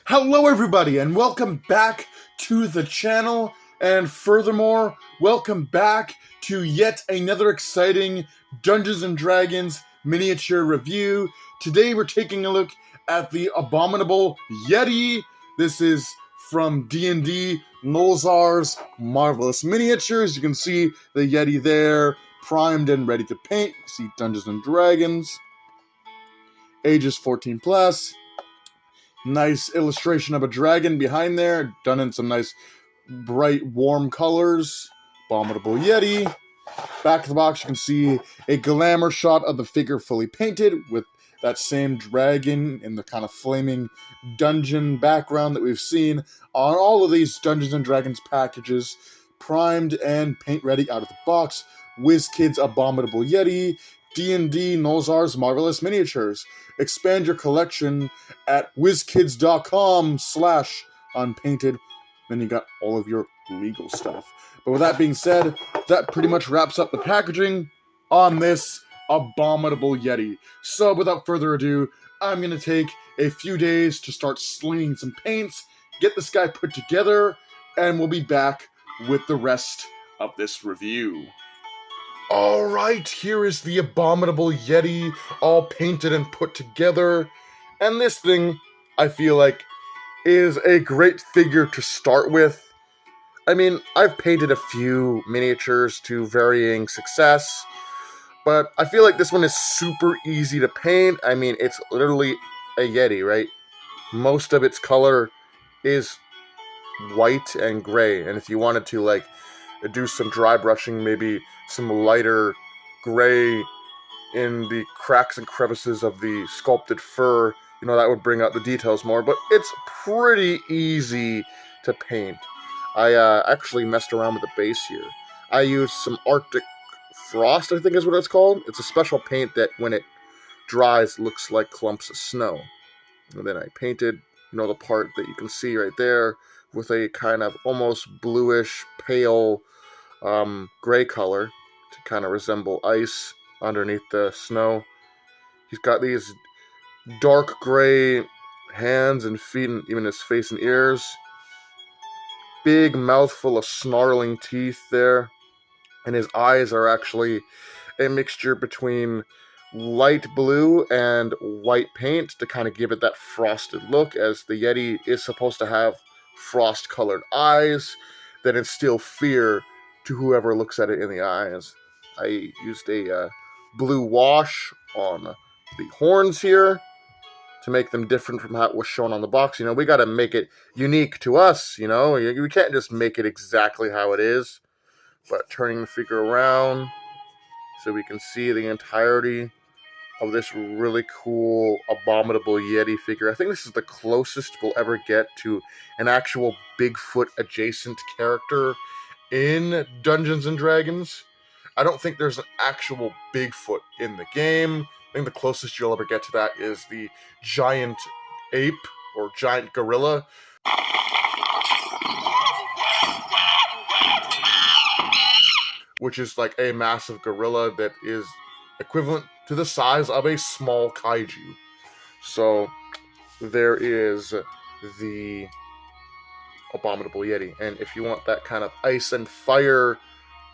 Hello everybody, and welcome back to the channel, and furthermore, welcome back to yet another exciting Dungeons & Dragons miniature review. Today we're taking a look at the abominable Yeti. This is from D&D Nolzur's Marvelous Miniatures. You can see the Yeti there, primed and ready to paint. You see Dungeons & Dragons, ages 14 plus. Nice illustration of a dragon behind there, done in some nice bright warm colors. Abominable Yeti. Back of the box you can see a glamour shot of the figure fully painted with that same dragon in the kind of flaming dungeon background that we've seen on all of these Dungeons & Dragons packages. Primed and paint ready out of the box. WizKids Abominable Yeti. D&D Nolzur's Marvelous Miniatures. Expand your collection at wizkids.com/unpainted. Then you got all of your legal stuff. But with that being said, that pretty much wraps up the packaging on this abominable Yeti. So without further ado, I'm going to take a few days to start slinging some paints, get this guy put together, and we'll be back with the rest of this review. Alright, here is the abominable Yeti, all painted and put together. And this thing, I feel like, is a great figure to start with. I mean, I've painted a few miniatures to varying success, but I feel like this one is super easy to paint. I mean, it's literally a Yeti, right? Most of its color is white and gray, and if you wanted to, like, do some dry brushing, maybe some lighter gray in the cracks and crevices of the sculpted fur, you know, that would bring out the details more, but it's pretty easy to paint. I actually messed around with the base here. I used some Arctic Frost, I think is what it's called. It's a special paint that, when it dries, looks like clumps of snow. And then I painted, you know, the part that you can see right there with a kind of almost bluish, pale, gray color to kind of resemble ice underneath the snow. He's got these dark gray hands and feet, and even his face and ears. Big mouthful of snarling teeth there. And his eyes are actually a mixture between light blue and white paint to kind of give it that frosted look, as the Yeti is supposed to have frost-colored eyes that instill fear to whoever looks at it in the eyes. I used a blue wash on the horns here to make them different from how it was shown on the box. You know, we got to make it unique to us, you know. We can't just make it exactly how it is. But turning the figure around so we can see the entirety of this really cool abominable Yeti figure. I think this is the closest we'll ever get to an actual Bigfoot adjacent character in Dungeons & Dragons. I don't think there's an actual Bigfoot in the game. I think the closest you'll ever get to that is the giant ape or giant gorilla. Which is like a massive gorilla that is equivalent to the size of a small kaiju. So there is the abominable Yeti. And if you want that kind of ice and fire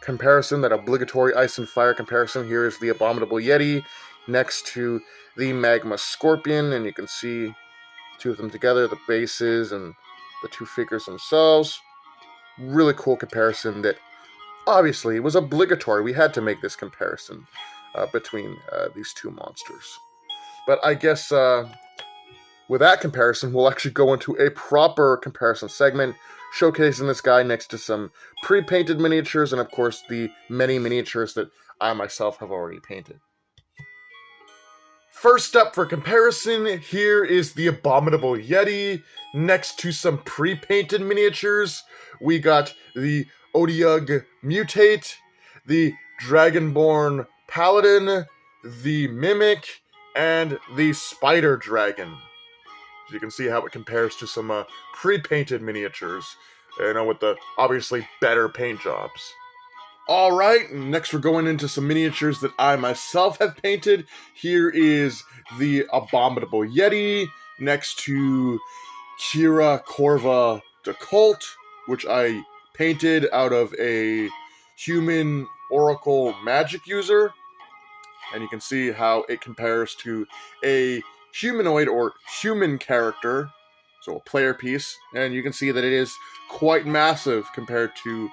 comparison, that obligatory ice and fire comparison, here is the abominable Yeti next to the magma scorpion, and you can see two of them together, the bases and the two figures themselves. Really cool comparison that obviously was obligatory. We had to make this comparison between these two monsters. But I guess with that comparison, we'll actually go into a proper comparison segment, showcasing this guy next to some pre-painted miniatures, and of course the many miniatures that I myself have already painted. First up for comparison, here is the abominable Yeti. Next to some pre-painted miniatures, we got the Otyugh Mutate, the Dragonborn Paladin, the Mimic, and the Spider Dragon. So you can see how it compares to some pre-painted miniatures, with the obviously better paint jobs. Alright, next we're going into some miniatures that I myself have painted. Here is the Abominable Yeti, next to Kira Corva the Cult, which I painted out of a human oracle magic user. And you can see how it compares to a humanoid or human character, so a player piece, and you can see that it is quite massive compared to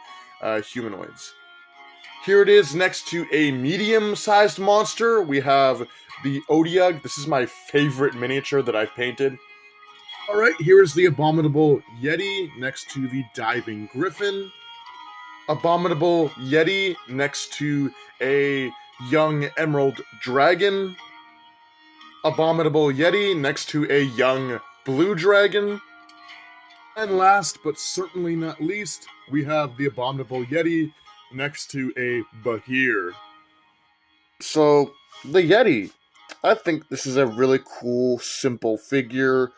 humanoids. Here it is next to a medium-sized monster. We have the Otyugh. This is my favorite miniature that I've painted. Alright, here is the Abominable Yeti next to the Diving Griffin. Abominable Yeti next to a young Emerald Dragon. Abominable Yeti next to a young Blue Dragon. And last, but certainly not least, we have the Abominable Yeti next to a Bahir. So, the Yeti. I think this is a really cool, simple figure.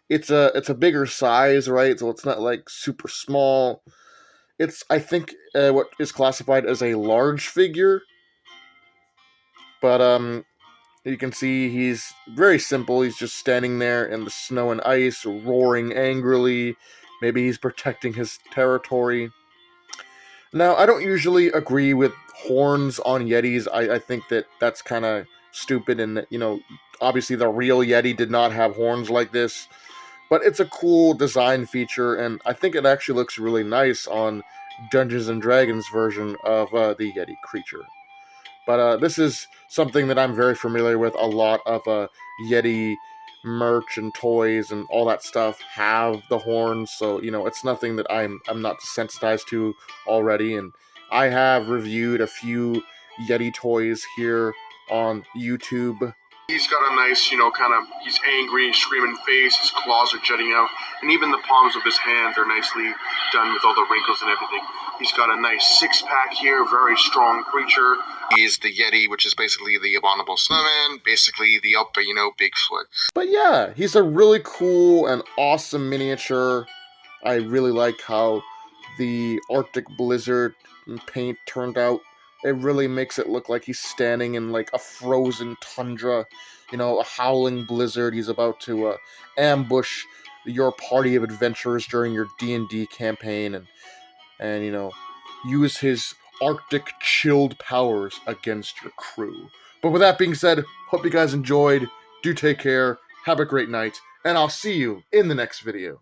It's a bigger size, right? So it's not like super small. It's, I think, what is classified as a large figure. But you can see he's very simple. He's just standing there in the snow and ice, roaring angrily. Maybe he's protecting his territory. Now, I don't usually agree with horns on Yetis. I think that that's kind of stupid, and that, obviously the real Yeti did not have horns like this. But it's a cool design feature, and I think it actually looks really nice on Dungeons & Dragons version of the Yeti creature. But this is something that I'm very familiar with. A lot of Yeti merch and toys and all that stuff have the horns, so it's nothing that I'm not desensitized to already. And I have reviewed a few Yeti toys here on YouTube. He's got a nice, he's angry, screaming face, his claws are jutting out, and even the palms of his hands are nicely done with all the wrinkles and everything. He's got a nice six-pack here, very strong creature. He's the Yeti, which is basically the abominable snowman, basically the Bigfoot. But yeah, he's a really cool and awesome miniature. I really like how the Arctic Blizzard paint turned out. It really makes it look like he's standing in like a frozen tundra, a howling blizzard. He's about to ambush your party of adventurers during your D&D campaign and use his Arctic chilled powers against your crew. But with that being said, hope you guys enjoyed. Do take care, have a great night, and I'll see you in the next video.